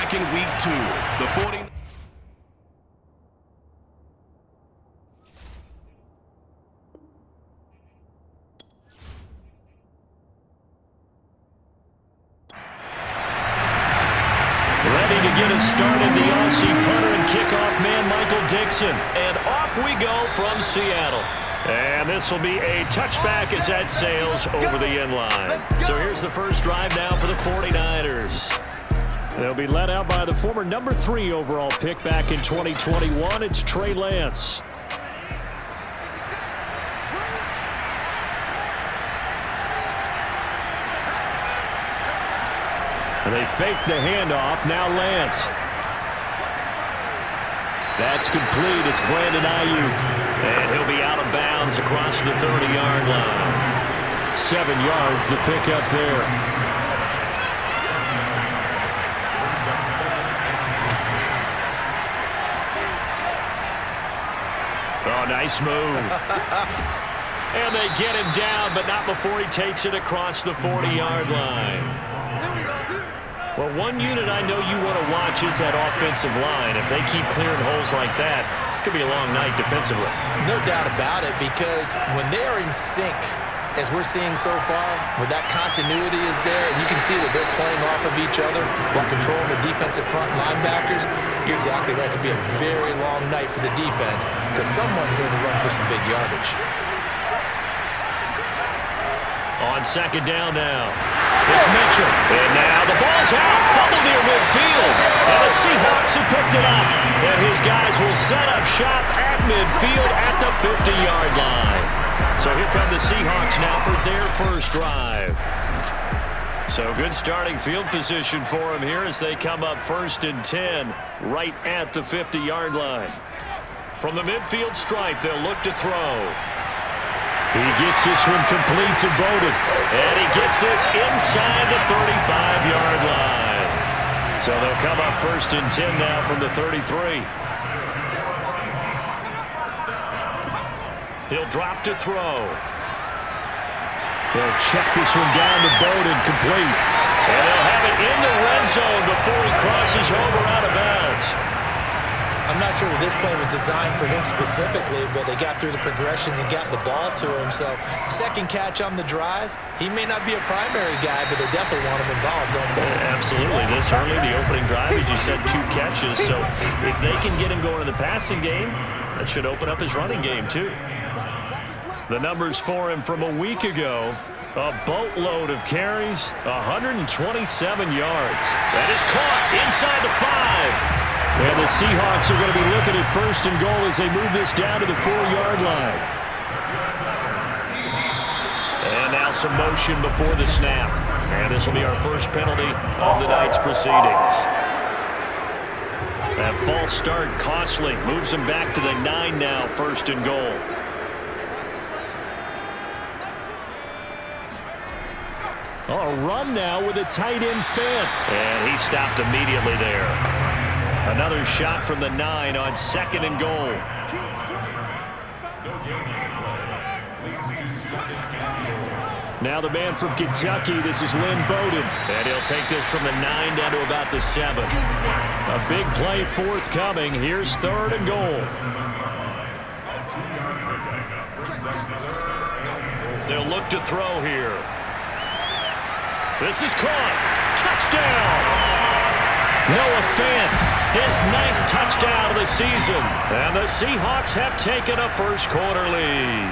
back in week 2. The 40. Ready to get us started, the Aussie punter and kickoff man, Michael Dixon. And off we go from Seattle. And this will be a touchback as that sails over the end line. So here's the first drive now for the 49ers. They'll be led out by the former number 3 overall pick back in 2021. It's Trey Lance. And they fake the handoff. Now Lance. That's complete. It's Brandon Ayuk. And he'll be out of bounds across the 30-yard line. 7 yards, the pickup there. Oh, nice move. And they get him down, but not before he takes it across the 40-yard line. Well, one unit I know you want to watch is that offensive line. If they keep clearing holes like that, it could be a long night defensively. No doubt about it, because when they are in sync, as we're seeing so far, where that continuity is there, and you can see that they're playing off of each other while controlling the defensive front linebackers, you're exactly right. It could be a very long night for the defense because someone's going to run for some big yardage. On second down now. It's Mitchell. And now the ball's out. Fumble near midfield. And the Seahawks have picked it up. And his guys will set up shop at midfield at the 50-yard line. So here come the Seahawks now for their first drive. So good starting field position for them here as they come up 1st and 10 right at the 50-yard line. From the midfield stripe, they'll look to throw. He gets this one complete to Bowden. And he gets this inside the 35-yard line. So they'll come up 1st and 10 now from the 33. He'll drop to throw. They'll check this one down to Bowden, complete. And they'll have it in the red zone before he crosses over out of bounds. I'm not sure that this play was designed for him specifically, but they got through the progressions and got the ball to him. So second catch on the drive. He may not be a primary guy, but they definitely want him involved, don't they? Absolutely. This early, the opening drive, as you said, 2 catches. So if they can get him going in the passing game, that should open up his running game too. The numbers for him from a week ago. A boatload of carries, 127 yards. That is caught inside the 5. And the Seahawks are going to be looking at 1st and goal as they move this down to the 4-yard line. And now some motion before the snap. And this will be our first penalty of the night's proceedings. That false start costly. Moves them back to the 9 now, 1st and goal. Oh, a run now with a tight end Fant. And he stopped immediately there. Another shot from the 9 on 2nd and goal. Now the man from Kentucky, this is Lynn Bowden. And he'll take this from the 9 down to about the 7. A big play forthcoming. Here's 3rd and goal. They'll look to throw here. This is caught. Touchdown! Noah Fant, his 9th touchdown of the season. And the Seahawks have taken a first-quarter lead.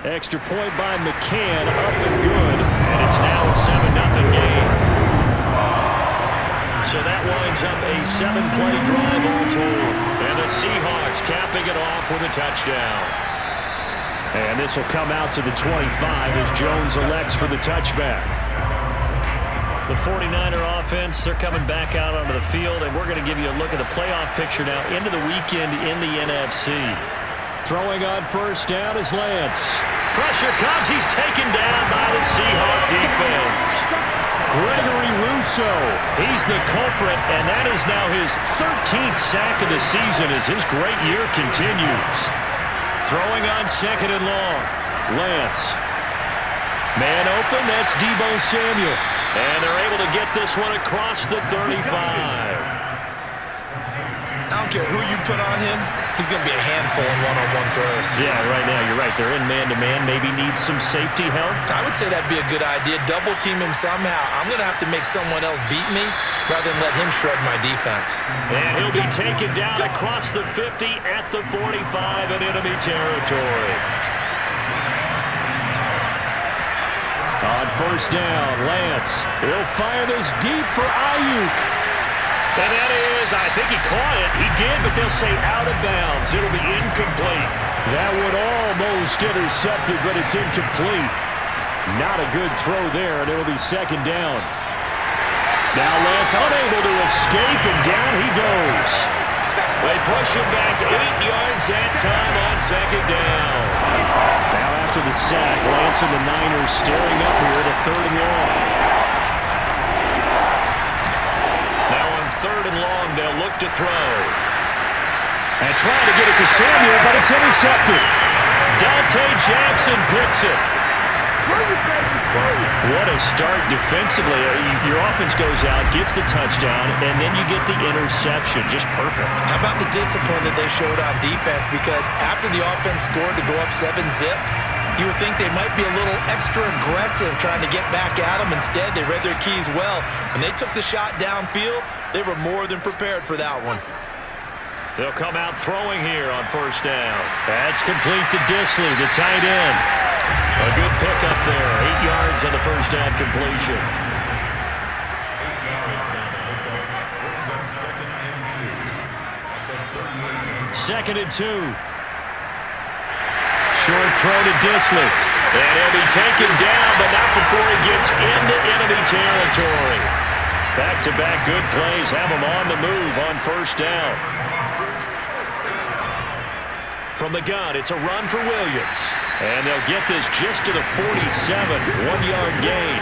Extra point by McCann, up and good. And it's now a 7-0 game. So that winds up a 7-play drive all told. And the Seahawks capping it off with a touchdown. And this will come out to the 25 as Jones elects for the touchback. The 49er offense, they're coming back out onto the field, and we're going to give you a look at the playoff picture now into the weekend in the NFC. Throwing on 1st down is Lance. Pressure comes. He's taken down by the Seahawk defense. Gregory Rousseau, he's the culprit, and that is now his 13th sack of the season as his great year continues. Throwing on 2nd and long. Lance. Man open, that's Deebo Samuel. And they're able to get this one across the 35. I don't care who you put on him, he's going to be a handful in one-on-one throws. Yeah, right now, you're right. They're in man-to-man, maybe need some safety help. I would say that'd be a good idea. Double team him somehow. I'm going to have to make someone else beat me rather than let him shred my defense. And he'll be taken down across the 50 at the 45 in enemy territory. On first down, Lance. He'll fire this deep for Ayuk. And that is, I think he caught it. He did, but they'll say out of bounds. It'll be incomplete. That one almost intercepted, but it's incomplete. Not a good throw there, and it'll be second down. Now Lance unable to escape, and down he goes. They push him back 8 yards that time on second down. Now after the sack, Lance and the Niners staring up here to third and long. Now on third and long, they'll look to throw. And trying to get it to Samuel, but it's intercepted. Dante Jackson picks it. What a start defensively. Your offense goes out, gets the touchdown, and then you get the interception. Just perfect. How about the discipline that they showed on defense? Because after the offense scored to go up 7-zip, you would think they might be a little extra aggressive trying to get back at them. Instead, they read their keys well. When they took the shot downfield, they were more than prepared for that one. They'll come out throwing here on first down. That's complete to Disley, the tight end. A good pickup there. 8 yards on the first down completion. Second and 2. Short throw to Disley. And he'll be taken down, but not before he gets into enemy territory. Back-to-back good plays have him on the move on first down. From the gun, it's a run for Williams. And they'll get this just to the 47, 1-yard gain.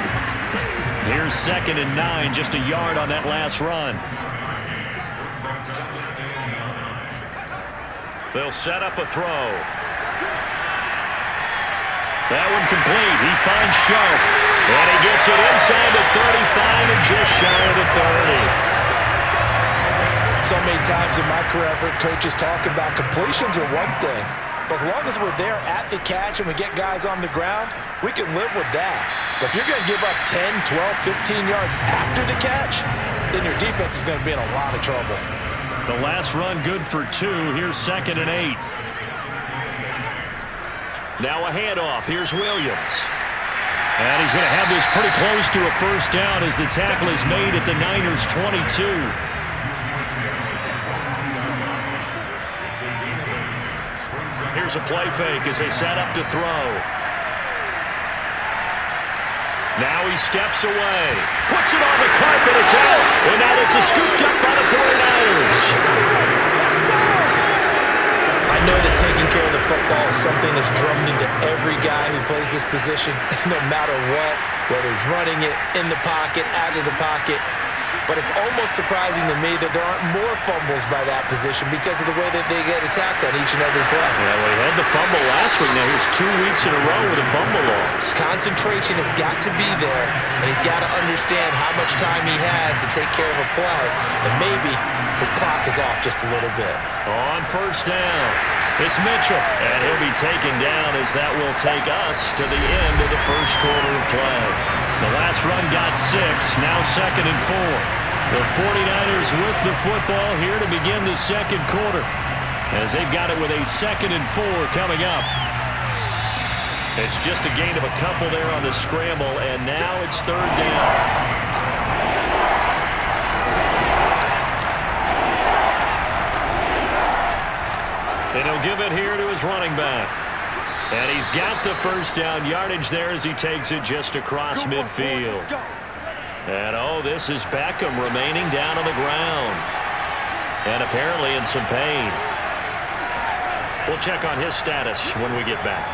Here's second and 9, just a yard on that last run. They'll set up a throw. That one complete. He finds Sharp. And he gets it inside the 35 and just shy of the 30. So many times in my career, I've heard coaches talk about completions are one thing. But as long as we're there at the catch and we get guys on the ground, we can live with that. But if you're going to give up 10, 12, 15 yards after the catch, then your defense is going to be in a lot of trouble. The last run good for 2. Here's second and 8. Now a handoff. Here's Williams. And he's going to have this pretty close to a first down as the tackle is made at the Niners' 22. Here's a play fake as they set up to throw. Now he steps away. Puts it on the carpet. It's out. And now this is scooped up by the 49ers. I know that taking care of the football is something that's drummed into every guy who plays this position, no matter what, whether he's running it, in the pocket, out of the pocket. But it's almost surprising to me that there aren't more fumbles by that position because of the way that they get attacked on each and every play. Yeah, well, he had the fumble last week. Now here's 2 weeks in a row with a fumble loss. Concentration has got to be there, and he's got to understand how much time he has to take care of a play. And maybe his clock is off just a little bit. On first down, it's Mitchell. And he'll be taken down as that will take us to the end of the first quarter of play. The last run got 6, now second and 4. The 49ers with the football here to begin the second quarter as they've got it with a second and 4 coming up. It's just a gain of a couple there on the scramble, and now it's third down. And he'll give it here to his running back. And he's got the first down yardage there as he takes it just across midfield. And, oh, this is Beckham remaining down on the ground. And apparently in some pain. We'll check on his status when we get back.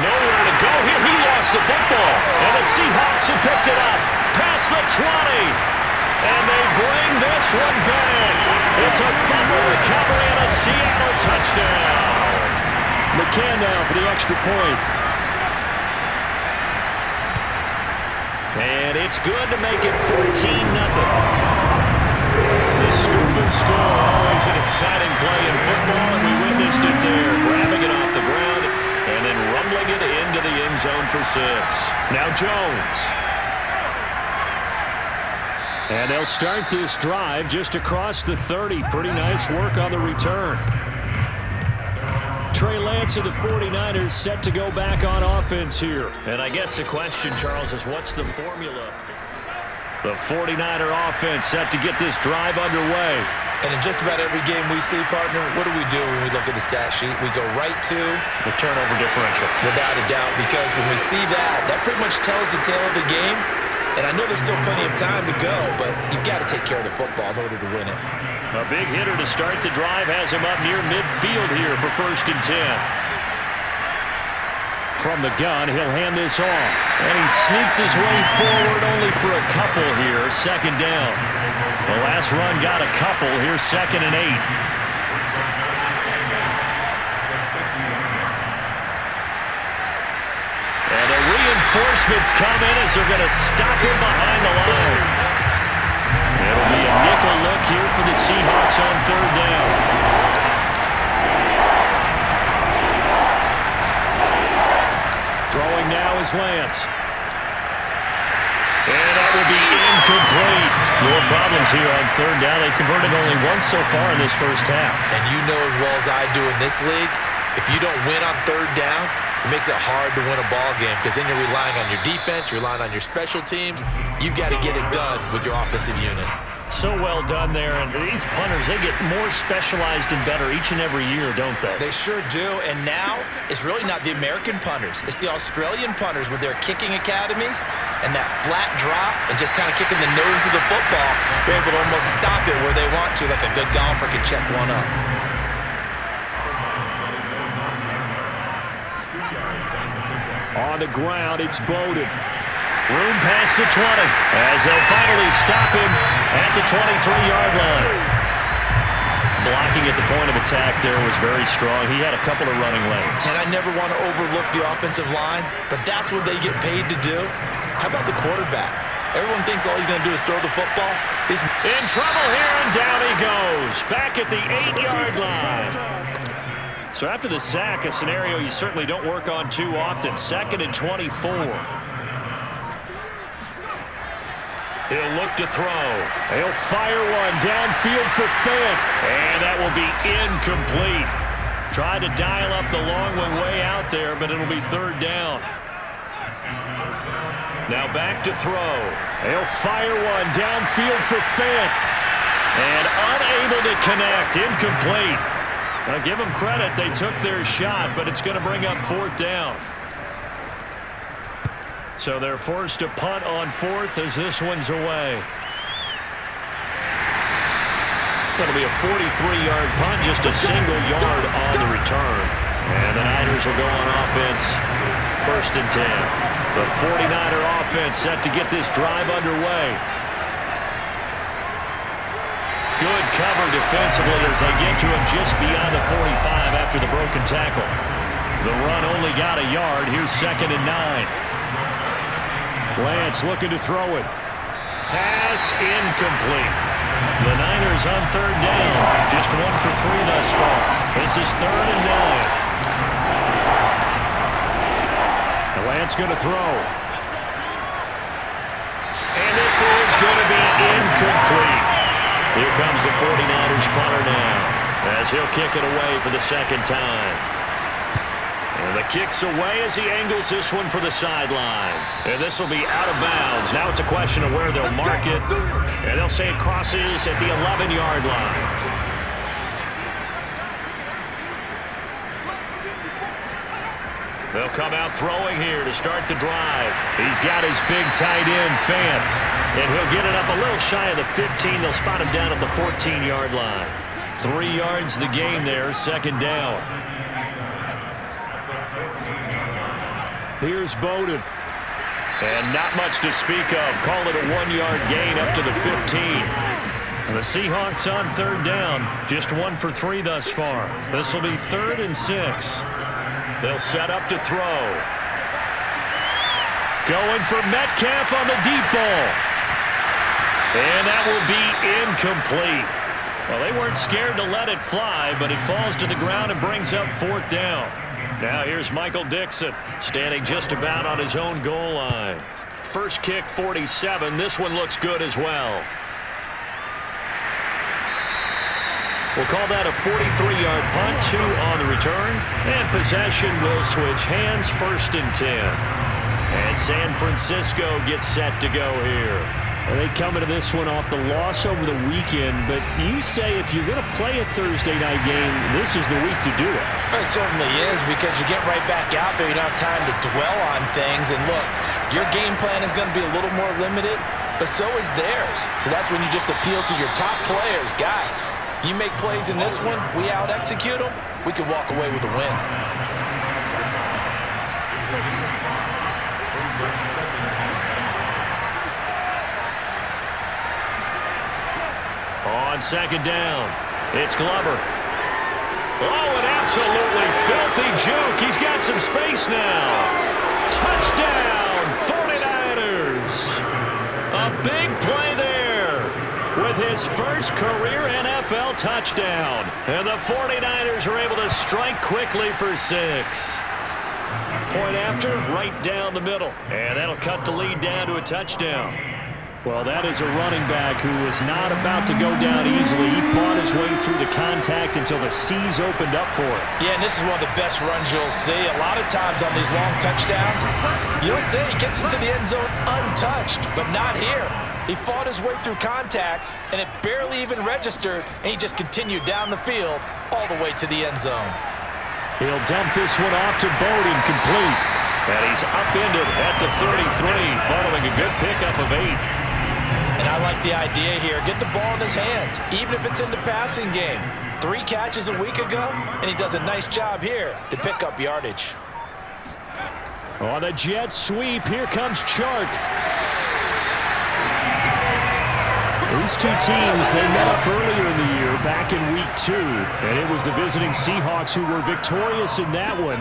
Nowhere to go here. He lost the football. And the Seahawks have picked it up. Past the 20. And they bring this one back. It's a fumble recovery and a Seattle touchdown. McCann now for the extra point. And it's good to make it 14-0. The scoop and score, always an exciting play in football, and we witnessed it there, grabbing it off the ground and then rumbling it into the end zone for 6. Now Jones. And they'll start this drive just across the 30. Pretty nice work on the return. Trey Lance of the 49ers set to go back on offense here. And I guess the question, Charles, is what's the formula? The 49er offense set to get this drive underway. And in just about every game we see, partner, what do we do when we look at the stat sheet? We go right to the turnover differential. Without a doubt, because when we see that, that pretty much tells the tale of the game. And I know there's still plenty of time to go, but you've got to take care of the football in order to win it. A big hitter to start the drive has him up near midfield here for 1st and 10. From the gun, he'll hand this off. And he sneaks his way forward only for a couple here. 2nd down. The last run got a couple. Here's 2nd and 8. And the reinforcements come in as they're going to stop him behind the line. It'll be a nickel look here for the Seahawks on 3rd down. Throwing now is Lance. And that will be incomplete. More problems here on 3rd down. They've converted only once so far in this first half. And you know as well as I do in this league, if you don't win on 3rd down, it makes it hard to win a ball game because then you're relying on your defense, you're relying on your special teams. You've got to get it done with your offensive unit. So well done there. And these punters, they get more specialized and better each and every year, don't they? They sure do. And now it's really not the American punters. It's the Australian punters with their kicking academies and that flat drop and just kind of kicking the nose of the football. They're able to almost stop it where they want to, like a good golfer can check one up. On the ground, it's Bowden. Room past the 20 as they'll finally stop him at the 23-yard line. Blocking at the point of attack there was very strong. He had a couple of running lanes. And I never want to overlook the offensive line, but that's what they get paid to do. How about the quarterback? Everyone thinks all he's going to do is throw the football. He's in trouble here, and down he goes. Back at the 8-yard line. So after the sack, a scenario you certainly don't work on too often. 2nd and 24. He'll look to throw. He'll fire one downfield for Fant. And that will be incomplete. Tried to dial up the long one way out there, but it'll be 3rd down. Now back to throw. He'll fire one downfield for Fant. And unable to connect. Incomplete. Now, give them credit. They took their shot, but it's going to bring up 4th down. So they're forced to punt on 4th as this one's away. That'll be a 43-yard punt, just a single yard on the return. And the Niners will go on offense, 1st and 10. The 49er offense set to get this drive underway. Good cover defensively as they get to him just beyond the 45 after the broken tackle. The run only got a yard. Here's 2nd and 9. Lance looking to throw it. Pass incomplete. The Niners on 3rd down. Just 1 for 3 thus far. This is 3rd and 9. Lance going to throw. And this is going to be incomplete. Here comes the 49ers punter now as he'll kick it away for the 2nd time. And the kick's away as he angles this one for the sideline. And this will be out of bounds. Now it's a question of where they'll mark it. And they'll say it crosses at the 11-yard line. They'll come out throwing here to start the drive. He's got his big tight end, Fant. And he'll get it up a little shy of the 15. They'll spot him down at the 14-yard line. 3 yards the gain there, 2nd down. Here's Bowden. And not much to speak of. Call it a 1-yard gain up to the 15. And the Seahawks on 3rd down. Just 1 for 3 thus far. This will be 3rd and 6. They'll set up to throw. Going for Metcalf on the deep ball. And that will be incomplete. Well, they weren't scared to let it fly, but it falls to the ground and brings up 4th down. Now here's Michael Dixon, standing just about on his own goal line. First kick, 47. This one looks good as well. We'll call that a 43-yard punt, 2 on the return. And possession will switch hands, 1st and 10. And San Francisco gets set to go here. Well, they come into this one off the loss over the weekend, but you say if you're going to play a Thursday night game, this is the week to do it. It certainly is, because you get right back out there. You don't have time to dwell on things. And look, your game plan is going to be a little more limited, but so is theirs. So that's when you just appeal to your top players. Guys, you make plays in this one, we out-execute them, we can walk away with a win. On 2nd down, it's Glover. Oh, an absolutely filthy juke. He's got some space now. Touchdown, 49ers. A big play there with his first career NFL touchdown. And the 49ers are able to strike quickly for 6. Point after, right down the middle. And that'll cut the lead down to a touchdown. Well, that is a running back who was not about to go down easily. He fought his way through the contact until the seas opened up for him. Yeah, and this is one of the best runs you'll see. A lot of times on these long touchdowns, you'll see he gets into the end zone untouched, but not here. He fought his way through contact, and it barely even registered, and he just continued down the field all the way to the end zone. He'll dump this one off to Bowden, complete. And he's upended at the 33, following a good pickup of 8. And I like the idea here. Get the ball in his hands, even if it's in the passing game. 3 catches a week ago, and he does a nice job here to pick up yardage. On the jet sweep, here comes Chark. These two teams, they met up earlier in the year, back in week 2. And it was the visiting Seahawks who were victorious in that one.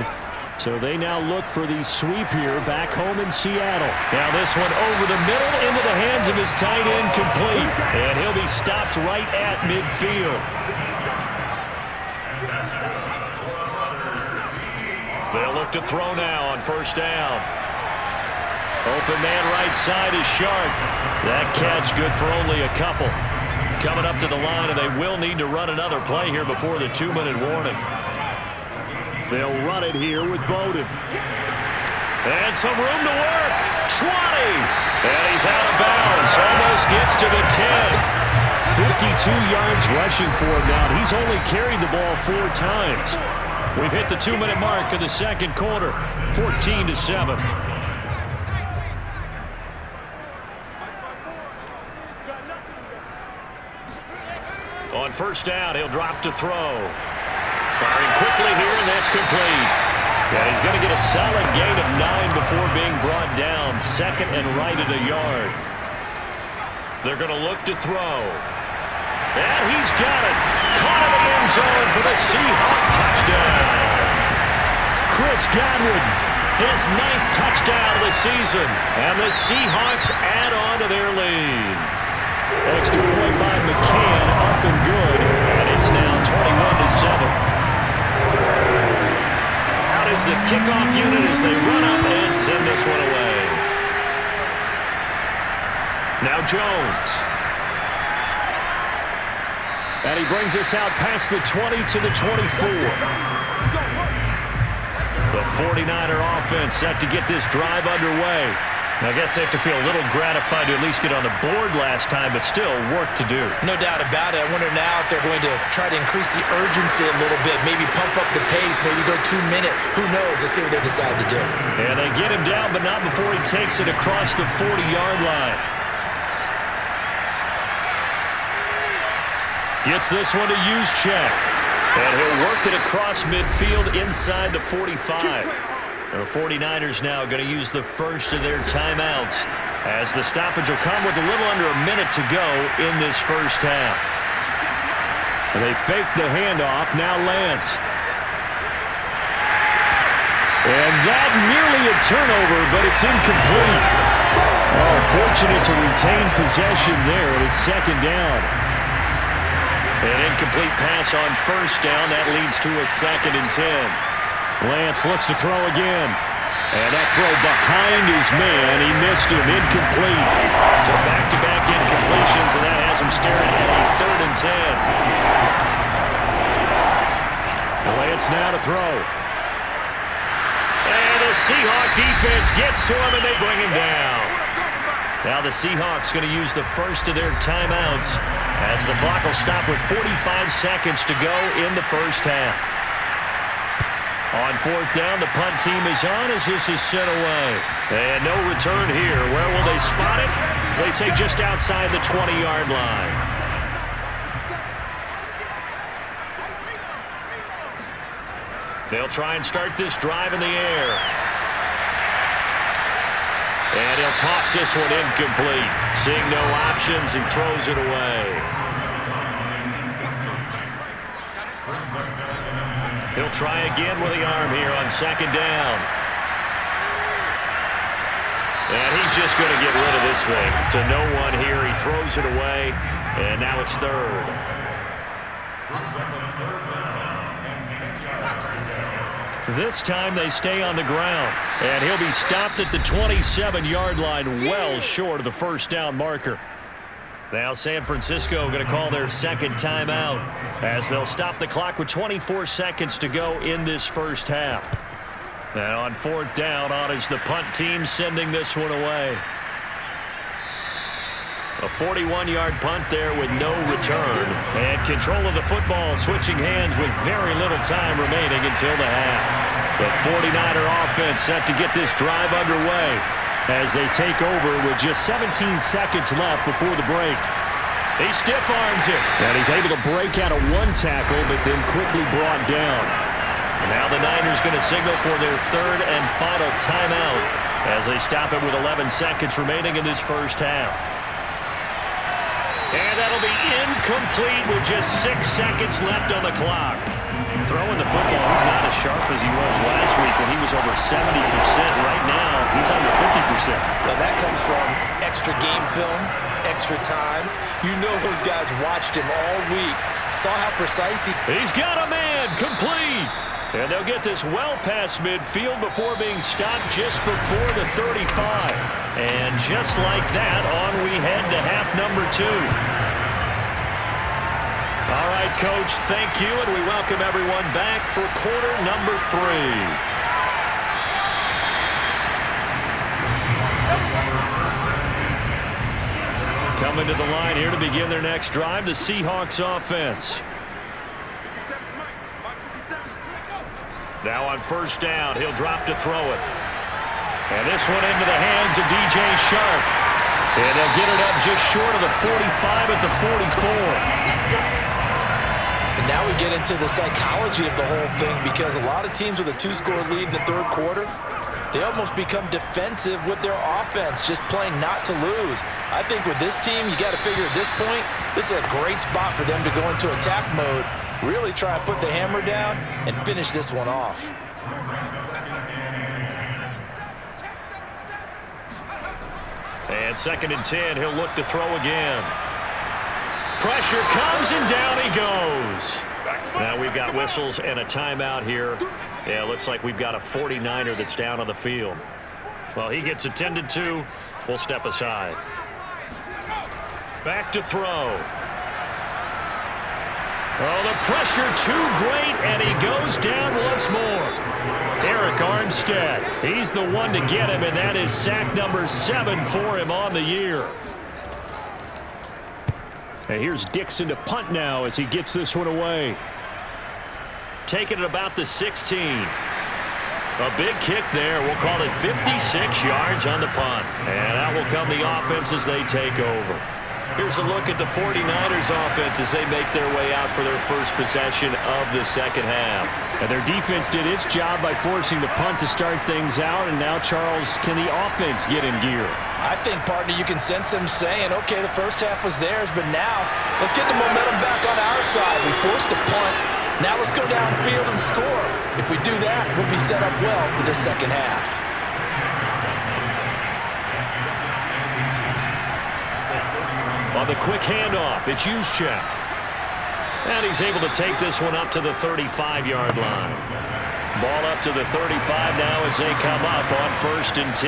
So they now look for the sweep here back home in Seattle. Now this one over the middle into the hands of his tight end, complete. And he'll be stopped right at midfield. They'll look to throw now on 1st down. Open man right side is Shark. That catch good for only a couple. Coming up to the line, and they will need to run another play here before the 2-minute warning. They'll run it here with Bowden. And some room to work. 20. And he's out of bounds. Almost gets to the 10. 52 yards rushing for him now. He's only carried the ball 4 times. We've hit the 2-minute mark of the 2nd quarter. 14-7. On 1st down, he'll drop to throw. Firing quickly here, and that's complete. And he's going to get a solid gain of 9 before being brought down. 2nd and right at a yard. They're going to look to throw. And he's got it. Caught in the end zone for the Seahawks touchdown. Chris Godwin, his 9th touchdown of the season. And the Seahawks add on to their lead. Extra point by McCann, up and good. And it's now 21-7. Out is the kickoff unit as they run up and send this one away. Now Jones. And he brings us out past the 20 to the 24. The 49er offense set to get this drive underway. I guess they have to feel a little gratified to at least get on the board last time, but still work to do. No doubt about it. I wonder now if they're going to try to increase the urgency a little bit, maybe pump up the pace, maybe go 2-minute. Who knows? Let's see what they decide to do. And they get him down, but not before he takes it across the 40-yard line. Gets this one to Juszczyk. And he'll work it across midfield inside the 45. The 49ers now going to use the first of their timeouts as the stoppage will come with a little under a minute to go in this first half. And they fake the handoff. Now Lance. And that nearly a turnover, but it's incomplete. Oh, fortunate to retain possession there, and it's second down. An incomplete pass on first down. That leads to a 2nd and 10. Lance looks to throw again. And that throw behind his man. He missed him. Incomplete. So back-to-back incompletions, and that has him staring at a 3rd and 10. Lance now to throw. And the Seahawk defense gets to him, and they bring him down. Now the Seahawks going to use the first of their timeouts as the clock will stop with 45 seconds to go in the first half. On 4th down, the punt team is on as this is sent away. And no return here. Where will they spot it? They say just outside the 20-yard line. They'll try and start this drive in the air. And he'll toss this one incomplete. Seeing no options, he throws it away. He'll try again with the arm here on 2nd down. And he's just going to get rid of this thing. To no one here, he throws it away. And now it's 3rd. This time they stay on the ground. And he'll be stopped at the 27-yard line, well short of the first down marker. Now San Francisco going to call their 2nd timeout as they'll stop the clock with 24 seconds to go in this first half. And on 4th down, on is the punt team sending this one away. A 41-yard punt there with no return. And control of the football switching hands with very little time remaining until the half. The 49er offense set to get this drive underway as they take over with just 17 seconds left before the break. He stiff-arms it. And he's able to break out of one tackle, but then quickly brought down. And now the Niners going to signal for their 3rd and final timeout as they stop it with 11 seconds remaining in this first half. And that'll be incomplete with just 6 seconds left on the clock. Throwing the football, he's not as sharp as he was last week when he was over 70%. Right now, he's under 50%. Well, that comes from extra game film, extra time. You know those guys watched him all week, saw how precise He's got a man, complete. And they'll get this well past midfield before being stopped just before the 35. And just like that, on we head to half number 2. All right, Coach, thank you, and we welcome everyone back for quarter number 3. Coming to the line here to begin their next drive, the Seahawks offense. Now on 1st down, he'll drop to throw it. And this one into the hands of DJ Shark. And they'll get it up just short of the 45 at the 44. And now we get into the psychology of the whole thing because a lot of teams with a 2-score lead in the 3rd quarter, they almost become defensive with their offense, just playing not to lose. I think with this team, you got to figure at this point, this is a great spot for them to go into attack mode, really try to put the hammer down and finish this one off. And 2nd and 10, he'll look to throw again. Pressure comes, and down he goes. Now we've got whistles and a timeout here. Yeah, it looks like we've got a 49er that's down on the field. Well, he gets attended to. We'll step aside. Back to throw. Oh, the pressure too great, and he goes down once more. Eric Armstead, he's the one to get him, and that is sack number 7 for him on the year. And here's Dixon to punt now as he gets this one away. Taking it about the 16. A big kick there. We'll call it 56 yards on the punt. And out will come the offense as they take over. Here's a look at the 49ers offense as they make their way out for their first possession of the second half. And their defense did its job by forcing the punt to start things out. And now, Charles, can the offense get in gear? I think, partner, you can sense them saying, okay, the first half was theirs, but now let's get the momentum back on our side. We forced a punt. Now let's go downfield and score. If we do that, we'll be set up well for the second half. On the quick handoff, it's Juszczyk. And he's able to take this one up to the 35-yard line. Ball up to the 35 now as they come up on 1st and 10.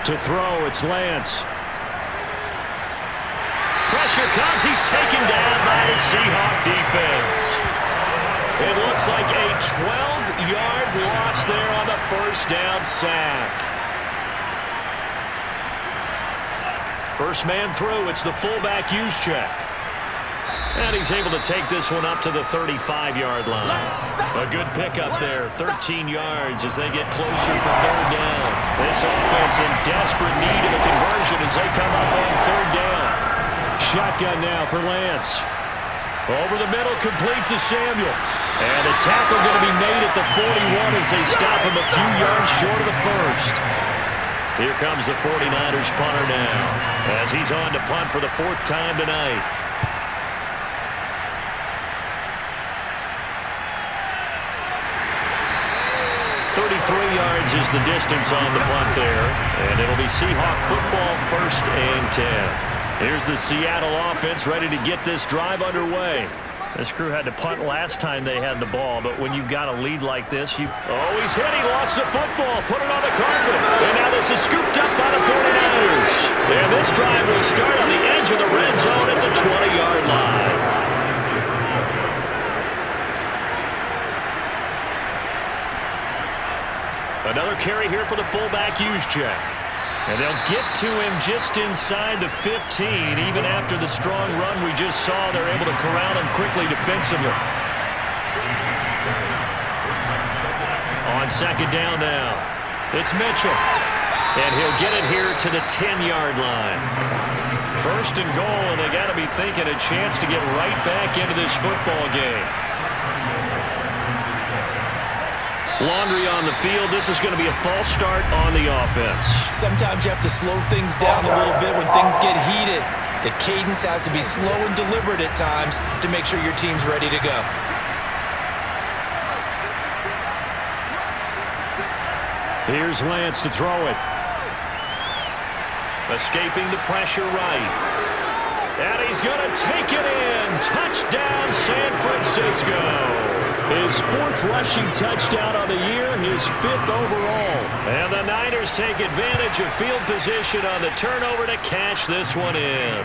To throw, it's Lance. Pressure comes. He's taken down by the Seahawk defense. It looks like a 12-yard loss there on the first down sack. First man through, it's the fullback Juszczyk. And he's able to take this one up to the 35-yard line. A good pickup there, 13 yards as they get closer for 3rd down. This offense in desperate need of a conversion as they come up on 3rd down. Shotgun now for Lance. Over the middle, complete to Samuel. And the tackle going to be made at the 41 as they stop him a few yards short of the first. Here comes the 49ers punter now as he's on to punt for the 4th time tonight. Yards is the distance on the punt there, and it'll be Seahawk football 1st and 10. Here's the Seattle offense ready to get this drive underway. This crew had to punt last time they had the ball, but when you've got a lead like this, you... Oh, he's hit. He lost the football. Put it on the carpet. And now this is scooped up by the 49ers. And this drive will start on the edge of the red zone at the 20-yard line. Another carry here for the fullback, Juszczyk. And they'll get to him just inside the 15. Even after the strong run we just saw, they're able to corral him quickly defensively. On 2nd down now, it's Mitchell. And he'll get it here to the 10-yard line. 1st and goal, and they got to be thinking a chance to get right back into this football game. Laundry on the field. This is going to be a false start on the offense. Sometimes you have to slow things down a little bit when things get heated. The cadence has to be slow and deliberate at times to make sure your team's ready to go. Here's Lance to throw it. Escaping the pressure right. And he's going to take it in. Touchdown, San Francisco. His 4th rushing touchdown on the year, his 5th overall. And the Niners take advantage of field position on the turnover to cash this one in.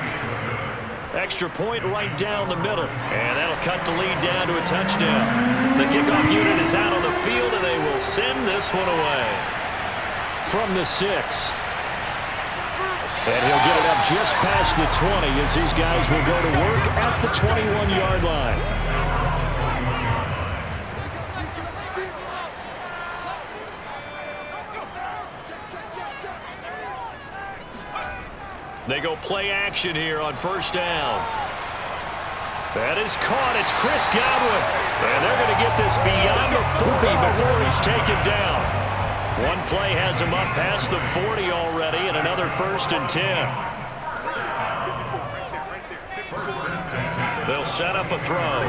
Extra point right down the middle. And that'll cut the lead down to a touchdown. The kickoff unit is out on the field, and they will send this one away. From the 6. And he'll get it up just past the 20 as these guys will go to work at the 21-yard line. They go play action here on 1st down. That is caught. It's Chris Godwin. And they're going to get this beyond the 40 before he's taken down. One play has him up past the 40 already, and another 1st and 10. They'll set up a throw.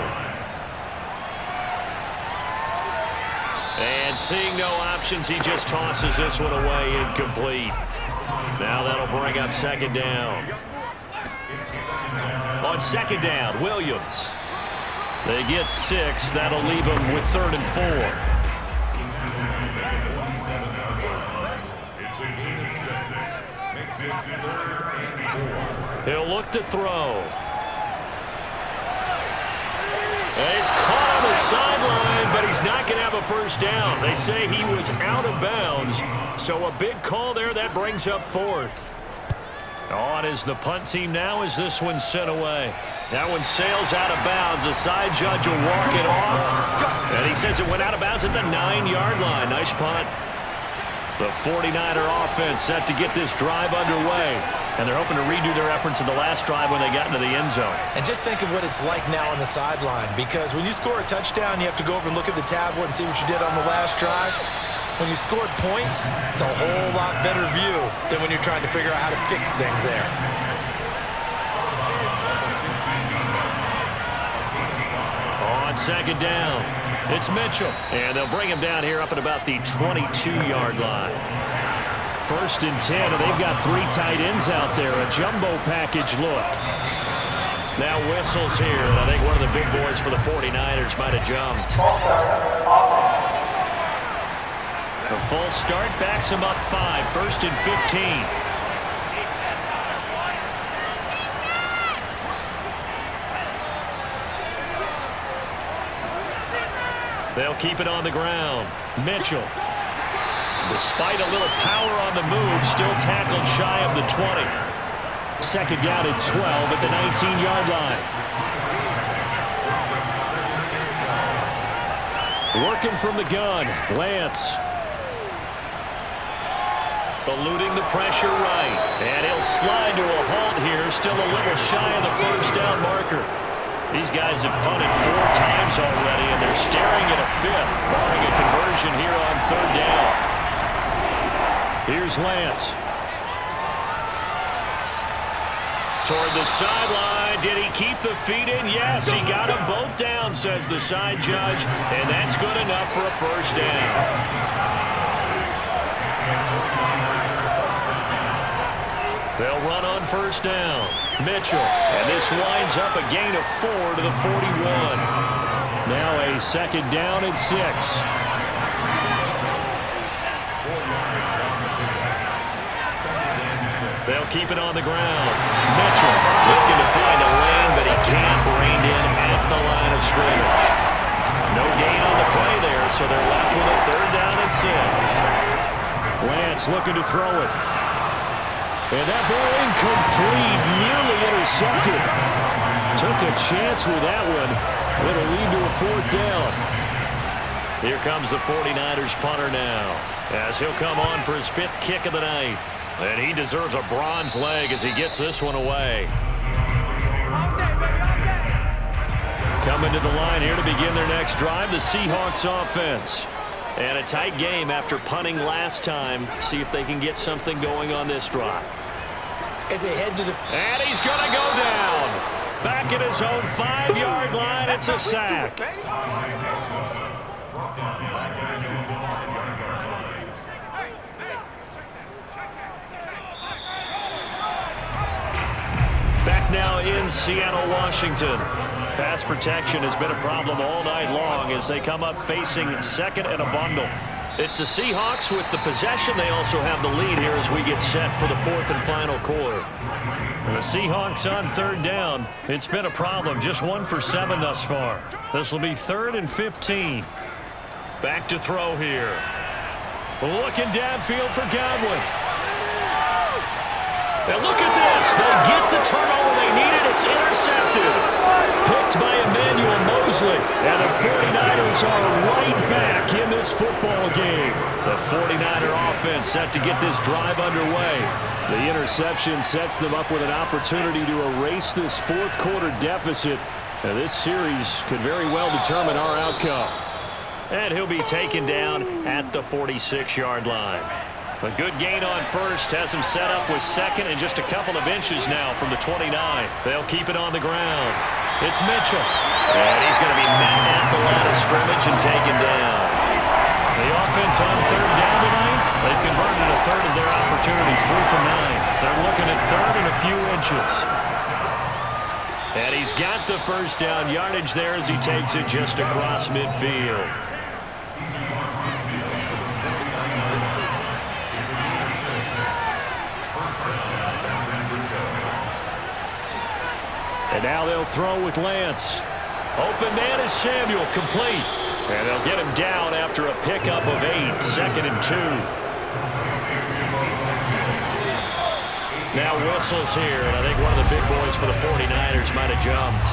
And seeing no options, he just tosses this one away, incomplete. Now that'll bring up 2nd down. On 2nd down, Williams. They get 6. That'll leave them with 3rd and 4. He'll look to throw. And he's caught on the sideline, but he's not going to have a 1st down. They say he was out of bounds, so a big call there that brings up 4th. On is the punt team now as this one's sent away. That one sails out of bounds. The side judge will walk it off, and he says it went out of bounds at the 9-yard line. Nice punt. The 49er offense set to get this drive underway. And they're hoping to redo their efforts in the last drive when they got into the end zone. And just think of what it's like now on the sideline, because when you score a touchdown, you have to go over and look at the tablet and see what you did on the last drive. When you scored points, it's a whole lot better view than when you're trying to figure out how to fix things there. On second down, it's Mitchell. And they'll bring him down here up at about the 22-yard line. 1st and 10, and they've got 3 tight ends out there. A jumbo package look. Now whistles here, and I think one of the big boys for the 49ers might have jumped. A false start backs him up 5, 1st and 15. They'll keep it on the ground. Mitchell, despite a little power on the move, still tackled shy of the 20. 2nd down and 12 at the 19-yard line. Working from the gun, Lance. Eluding the pressure right. And he'll slide to a halt here, still a little shy of the 1st down marker. These guys have punted 4 times already, and they're staring at a 5th, barring a conversion here on 3rd down. Here's Lance. Toward the sideline. Did he keep the feet in? Yes, he got them both down, says the side judge, and that's good enough for a 1st down. They'll run on 1st down. Mitchell, and this winds up a gain of 4 to the 41. Now a 2nd down and 6. They'll keep it on the ground. Mitchell looking to find a lane, but he can't. Reined in at the line of scrimmage. No gain on the play there, so they're left with a 3rd down and 6. Lance looking to throw it. And that ball incomplete, nearly intercepted. Took a chance with that one. It'll lead to a 4th down. Here comes the 49ers punter now, as he'll come on for his 5th kick of the night. And he deserves a bronze leg as he gets this one away. Coming to the line here to begin their next drive, the Seahawks offense. And a tight game after punting last time. See if they can get something going on this drive. As they head to the... And he's going to go down. Back at his own 5-yard line. It's a sack. Back now in Seattle, Washington. Pass protection has been a problem all night long as they come up facing 2nd and a bundle. It's the Seahawks with the possession. They also have the lead here as we get set for the 4th and final quarter. And the Seahawks on 3rd down. It's been a problem. Just 1 for 7 thus far. This will be 3rd and 15. Back to throw here. Looking downfield for Godwin. And look at this. They get the turnover they needed. It's intercepted. Picked by Emmanuel Mosley. And the 49ers are right back in this football game. The 49er offense set to get this drive underway. The interception sets them up with an opportunity to erase this 4th quarter deficit. And this series could very well determine our outcome. And he'll be taken down at the 46-yard line. A good gain on 1st has him set up with 2nd and just a couple of inches now from the 29. They'll keep it on the ground. It's Mitchell. And he's going to be met at the line of scrimmage and taken down. The offense on 3rd down tonight, they've converted a 3rd of their opportunities, 3 for 9. They're looking at 3rd and a few inches. And he's got the 1st down yardage there as he takes it just across midfield. And now they'll throw with Lance. Open man is Samuel, complete. And they'll get him down after a pickup of 8, 2nd and 2. Now whistles here, and I think one of the big boys for the 49ers might have jumped.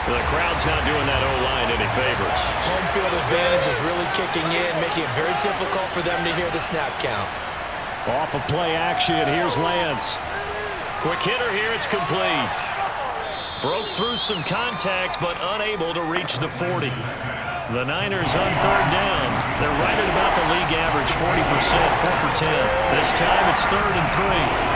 The crowd's not doing that O-line any favors. Home field advantage is really kicking in, making it very difficult for them to hear the snap count. Off of play action, here's Lance. Quick hitter here, it's complete. Broke through some contact, but unable to reach the 40. The Niners on 3rd down. They're right at about the league average, 40%, 4 for 10. This time it's 3rd and 3.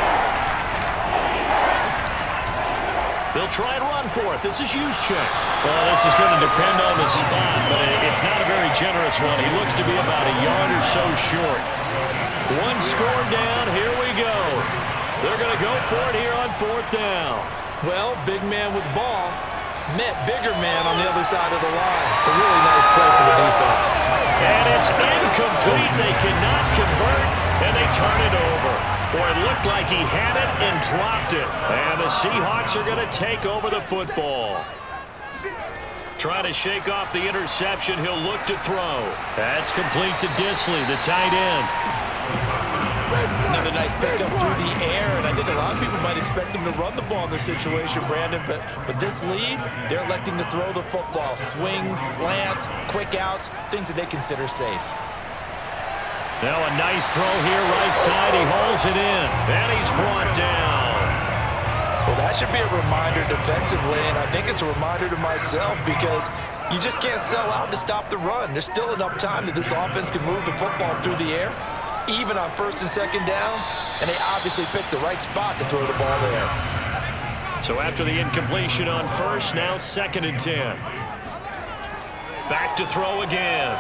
They'll try and run for it. This is Juszczyk. Well, this is going to depend on the spot, but it's not a very generous run. He looks to be about a yard or so short. One score down. Here we go. They're going to go for it here on 4th down. Well, big man with ball met bigger man on the other side of the line. A really nice play for the defense. And it's incomplete. They cannot convert, and they turn it over. Boy, it looked like he had it and dropped it. And the Seahawks are going to take over the football. Trying to shake off the interception. He'll look to throw. That's complete to Disley, the tight end. Another nice pickup through the air, and I think a lot of people might expect them to run the ball in this situation, Brandon, but this lead, they're electing to throw the football. Swings, slants, quick outs, things that they consider safe. Now a nice throw here, right side. He hauls it in, and he's brought down. Well, that should be a reminder defensively, and I think it's a reminder to myself because you just can't sell out to stop the run. There's still enough time that this offense can move the football through the air, even on 1st and 2nd downs, and they obviously picked the right spot to throw the ball there. So after the incompletion on 1st, now 2nd and 10. Back to throw again.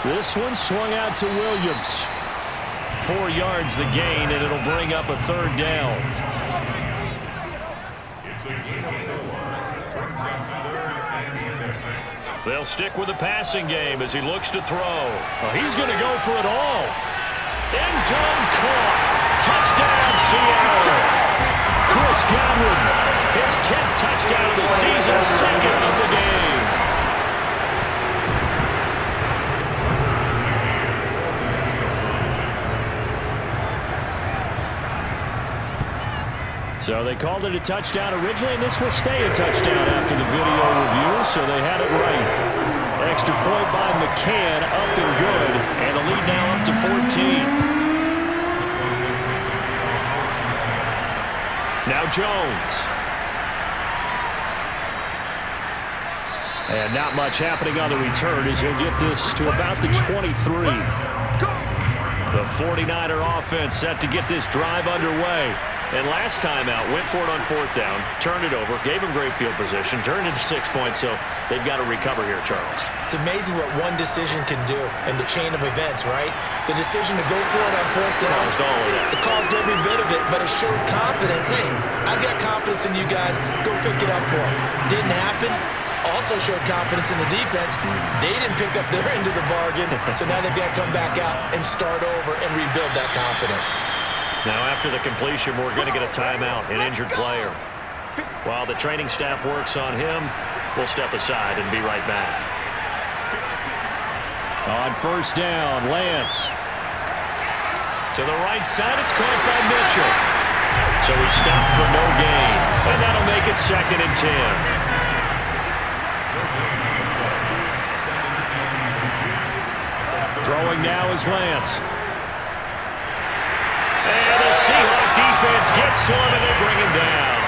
This one swung out to Williams. 4 yards the gain, and it'll bring up a 3rd down. They'll stick with the passing game as he looks to throw. Oh, he's going to go for it all. End zone caught. Touchdown, Seattle. Chris Godwin, his 10th touchdown of the season, 2nd of the game. So they called it a touchdown originally, and this will stay a touchdown after the video review, so they had it right. Extra point by McCann, up and good, and the lead now up to 14. Now Jones. And not much happening on the return as he'll get this to about the 23. The 49er offense set to get this drive underway. And last time out, went for it on 4th down, turned it over, gave him great field position, turned it to 6 points, so they've got to recover here, Charles. It's amazing what one decision can do in the chain of events, right? The decision to go for it on 4th down. Caused all of that. It caused every bit of it, but it showed confidence. Hey, I've got confidence in you guys. Go pick it up for them. Didn't happen. Also showed confidence in the defense. They didn't pick up their end of the bargain, so now they've got to come back out and start over and rebuild that confidence. Now, after the completion, we're going to get a timeout, an injured player. While the training staff works on him, we'll step aside and be right back. On 1st down, Lance. To the right side, it's caught by Mitchell. So he stopped for no gain, and that'll make it 2nd and 10. Throwing now is Lance. And the Seahawk defense gets to him, and they bring him down.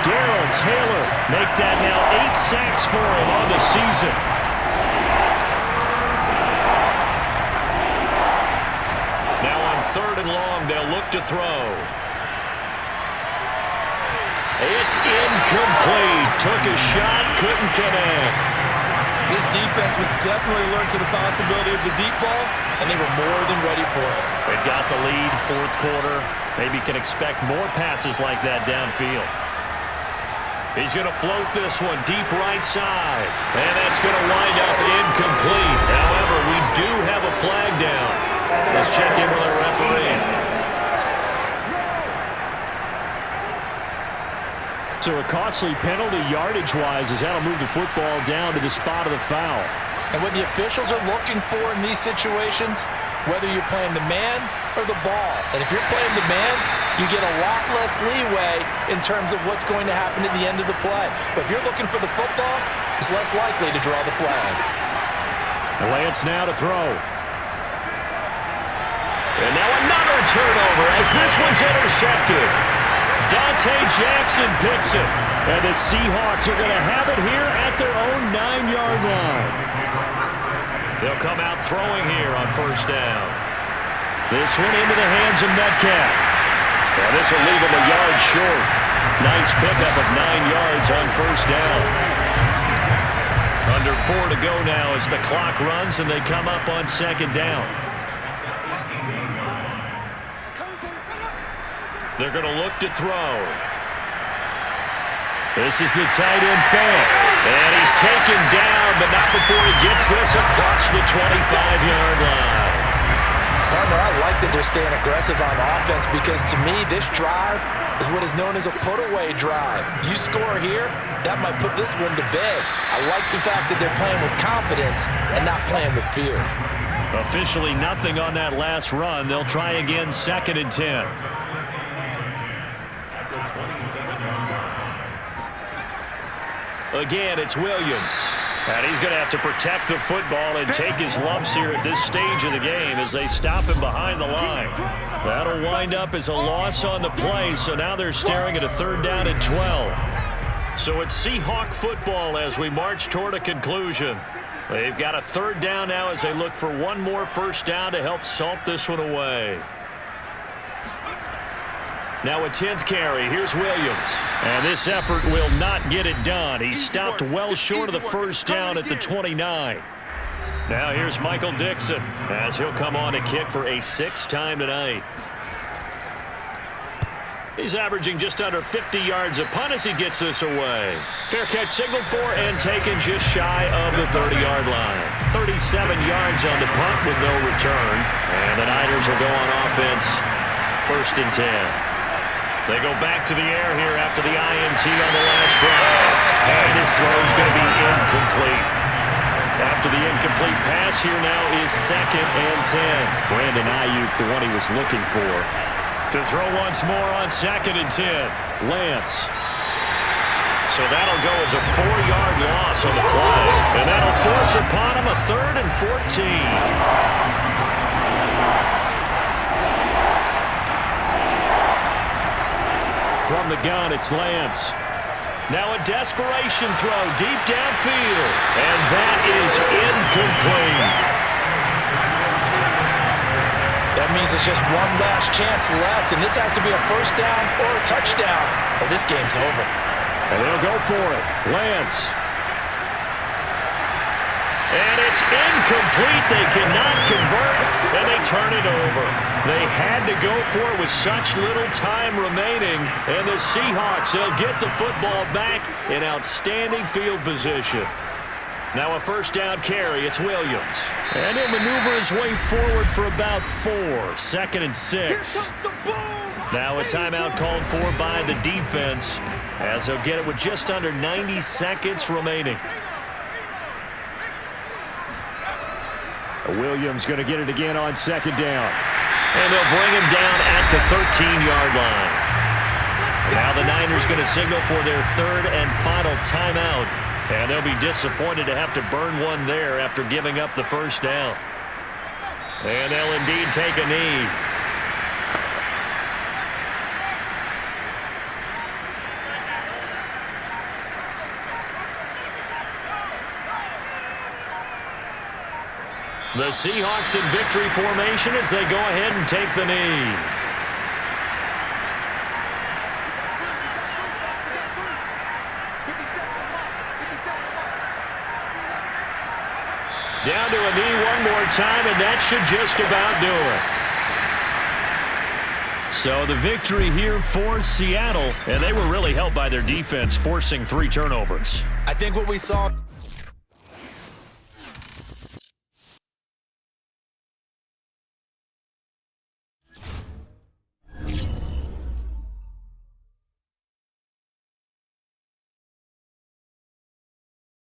Darrell Taylor make that now 8 sacks for him on the season. Now on 3rd and long, they'll look to throw. It's incomplete. Took a shot, couldn't connect. This defense was definitely alert to the possibility of the deep ball, and they were more than ready for it. They've got the lead, 4th quarter. Maybe can expect more passes like that downfield. He's going to float this one deep right side. And that's going to wind up incomplete. However, we do have a flag down. Let's check in with our referee. So a costly penalty yardage-wise as that'll move the football down to the spot of the foul. And what the officials are looking for in these situations, whether you're playing the man or the ball. And if you're playing the man, you get a lot less leeway in terms of what's going to happen at the end of the play. But if you're looking for the football, it's less likely to draw the flag. Lance now to throw. And now another turnover as this one's intercepted. Dante Jackson picks it. And the Seahawks are going to have it here at their own 9-yard line. They'll come out throwing here on 1st down. This one into the hands of Metcalf. Well, this will leave him a yard short. Nice pickup of 9 yards on first down. Under 4 to go now as the clock runs and they come up on second down. They're going to look to throw. This is the tight end fake. And he's taken down, but not before he gets this across the 25-yard line. Partner, I like that they're staying aggressive on offense because to me, this drive is what is known as a put-away drive. You score here, that might put this one to bed. I like the fact that they're playing with confidence and not playing with fear. Officially nothing on that last run. They'll try again, 2nd and 10. Again, it's Williams. And he's going to have to protect the football and take his lumps here at this stage of the game as they stop him behind the line. That'll wind up as a loss on the play, so now they're staring at a 3rd down and 12. So it's Seahawk football as we march toward a conclusion. They've got a 3rd down now as they look for one more first down to help salt this one away. Now a 10th carry. Here's Williams. And this effort will not get it done. He stopped well short of the first down at the 29. Now here's Michael Dixon as he'll come on to kick for a 6th time tonight. He's averaging just under 50 yards a punt as he gets this away. Fair catch signaled for and taken just shy of the 30-yard line. 37 yards on the punt with no return. And the Niners will go on offense, 1st and 10. They go back to the air here after the INT on the last drive. And his throw is going to be incomplete. After the incomplete pass, here now is 2nd and 10. Brandon Ayuk, the one he was looking for. To throw once more on 2nd and 10. Lance. So that'll go as a 4-yard loss on the play. And that'll force upon him a 3rd and 14. From the gun, it's Lance. Now a desperation throw deep downfield. And that is incomplete. That means it's just one last chance left, and this has to be a first down or a touchdown, or this game's over. And they'll go for it. Lance. And it's incomplete. They cannot convert, and they turn it over. They had to go for it with such little time remaining, and the Seahawks, they'll get the football back in outstanding field position. Now a first down carry. It's Williams. And he'll maneuver his way forward for about 4. 2nd and 6. Now a timeout called for by the defense as they'll get it with just under 90 seconds remaining. Williams going to get it again on 2nd down. And they'll bring him down at the 13-yard line. Now the Niners going to signal for their 3rd and final timeout. And they'll be disappointed to have to burn one there after giving up the first down. And they'll indeed take a knee. The Seahawks in victory formation as they go ahead and take the knee. Down to a knee one more time, and that should just about do it. So the victory here for Seattle, and they were really helped by their defense forcing 3 turnovers. I think what we saw